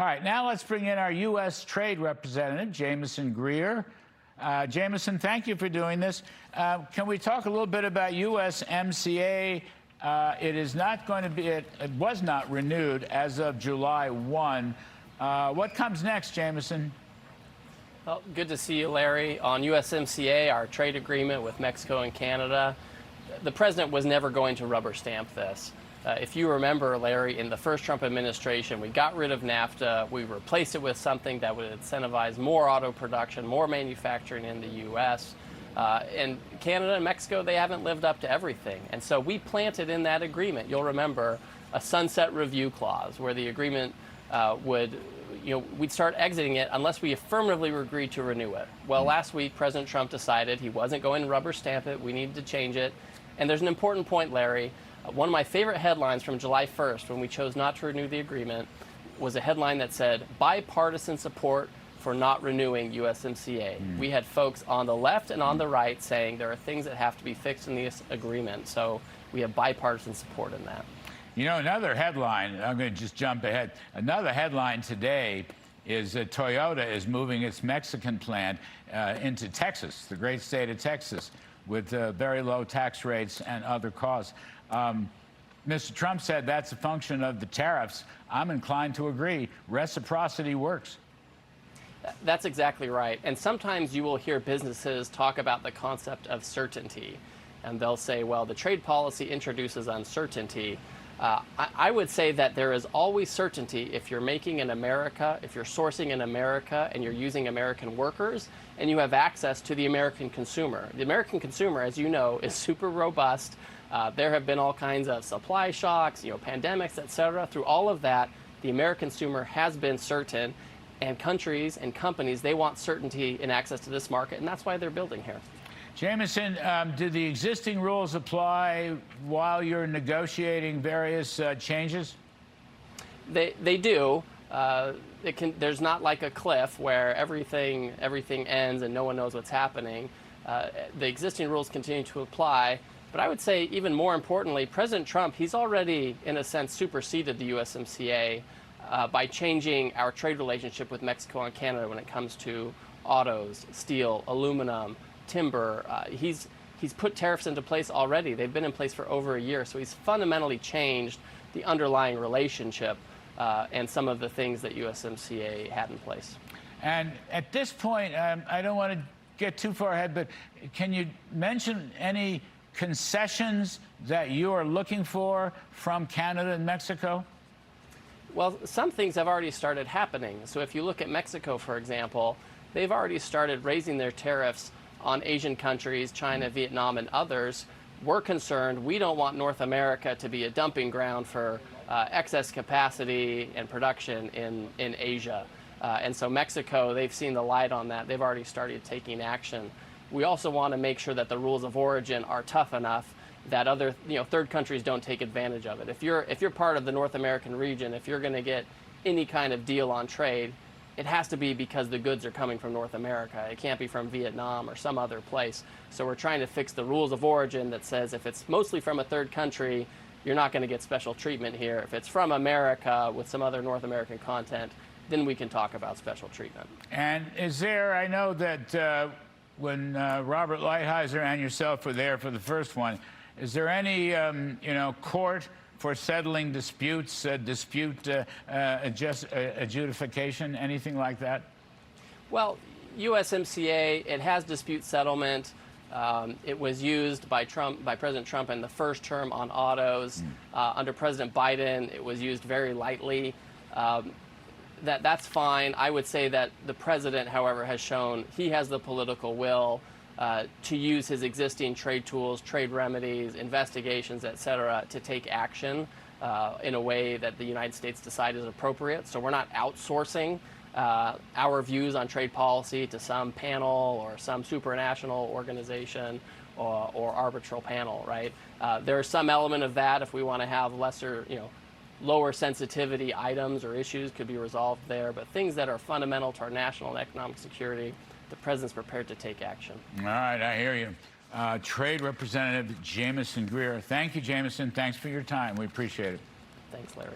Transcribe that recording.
All right, now let's bring in our U.S. Trade Representative, Jamieson Greer. Jamieson, thank you for doing this. Can we talk a little bit about USMCA? It is not going to be, it was not renewed as of July 1. What comes next, Jamieson? Well, good to see you, Larry. On USMCA, our trade agreement with Mexico and Canada, the president was never going to rubber stamp this. If you remember, Larry, in the first Trump administration, we got rid of NAFTA. We replaced it with something that would incentivize more auto production, more manufacturing in the U.S. And Canada and Mexico, they haven't lived up to everything. And so we planted in that agreement, you'll remember, a sunset review clause where the agreement we'd start exiting it unless we affirmatively agreed to renew it. Well, last week, President Trump decided he wasn't going to rubber stamp it. We needed to change it. And there's an important point, Larry. One of my favorite headlines from July 1st, when we chose not to renew the agreement, was a headline that said, bipartisan support for not renewing USMCA. We had folks on the left and on the right saying there are things that have to be fixed in this agreement. So we have bipartisan support in that. You know, another headline, I'm going to just jump ahead. Another headline today is that Toyota is moving its Mexican plant into Texas, the great state of Texas, with very low tax rates and other costs. Mr. Trump said that's a function of the tariffs. I'm inclined to agree. Reciprocity works. That's exactly right. And sometimes you will hear businesses talk about the concept of certainty. And they'll say, well, the trade policy introduces uncertainty. I would say that there is always certainty if you're making in America, if you're sourcing in America, and you're using American workers, and you have access to the American consumer. The American consumer, as you know, is super robust. There have been all kinds of supply shocks, pandemics, et cetera. Through all of that, the American consumer has been certain, and countries and companies, they want certainty in access to this market, and that's why they're building here. Jamieson, do the existing rules apply while you're negotiating various changes? They do. There's not like a cliff where everything ends and no one knows what's happening. The existing rules continue to apply. But I would say, even more importantly, President Trump, he's already, in a sense, superseded the USMCA by changing our trade relationship with Mexico and Canada when it comes to autos, steel, aluminum, timber. He's put tariffs into place already. They've been in place for over a year. So he's fundamentally changed the underlying relationship and some of the things that USMCA had in place. And at this point, I don't want to get too far ahead, but can you mention any concessions that you are looking for from Canada and Mexico? Well, some things have already started happening. So if you look at Mexico, for example, they've already started raising their tariffs on Asian countries, China, Vietnam, and others. We're concerned. We don't want North America to be a dumping ground for excess capacity and production in Asia. And so Mexico, they've seen the light on that. They've already started taking action. We also want to make sure that the rules of origin are tough enough that other third countries don't take advantage of it. If you're part of the North American region, if you're going to get any kind of deal on trade, it has to be because the goods are coming from North America. It can't be from Vietnam or some other place. So we're trying to fix the rules of origin that says if it's mostly from a third country, you're not going to get special treatment here. If it's from America with some other North American content, then we can talk about special treatment. And is there, I know that when Robert Lighthizer and yourself were there for the first one, is there any, court for settling disputes, dispute adjudication, anything like that? Well, USMCA, it has dispute settlement. It was used by President Trump in the first term on autos. Under President Biden, it was used very lightly. That's fine. I would say that the president, however, has shown he has the political will to use his existing trade tools, trade remedies, investigations, et cetera, to take action in a way that the United States decides is appropriate. So we're not outsourcing our views on trade policy to some panel or some supranational organization or arbitral panel, right? There's some element of that if we want to have lesser, lower sensitivity items or issues could be resolved there, but things that are fundamental to our national and economic security, the president's prepared to take action. All right, I hear you. Trade Representative Jamieson Greer. Thank you, Jamieson. Thanks for your time. We appreciate it. Thanks, Larry.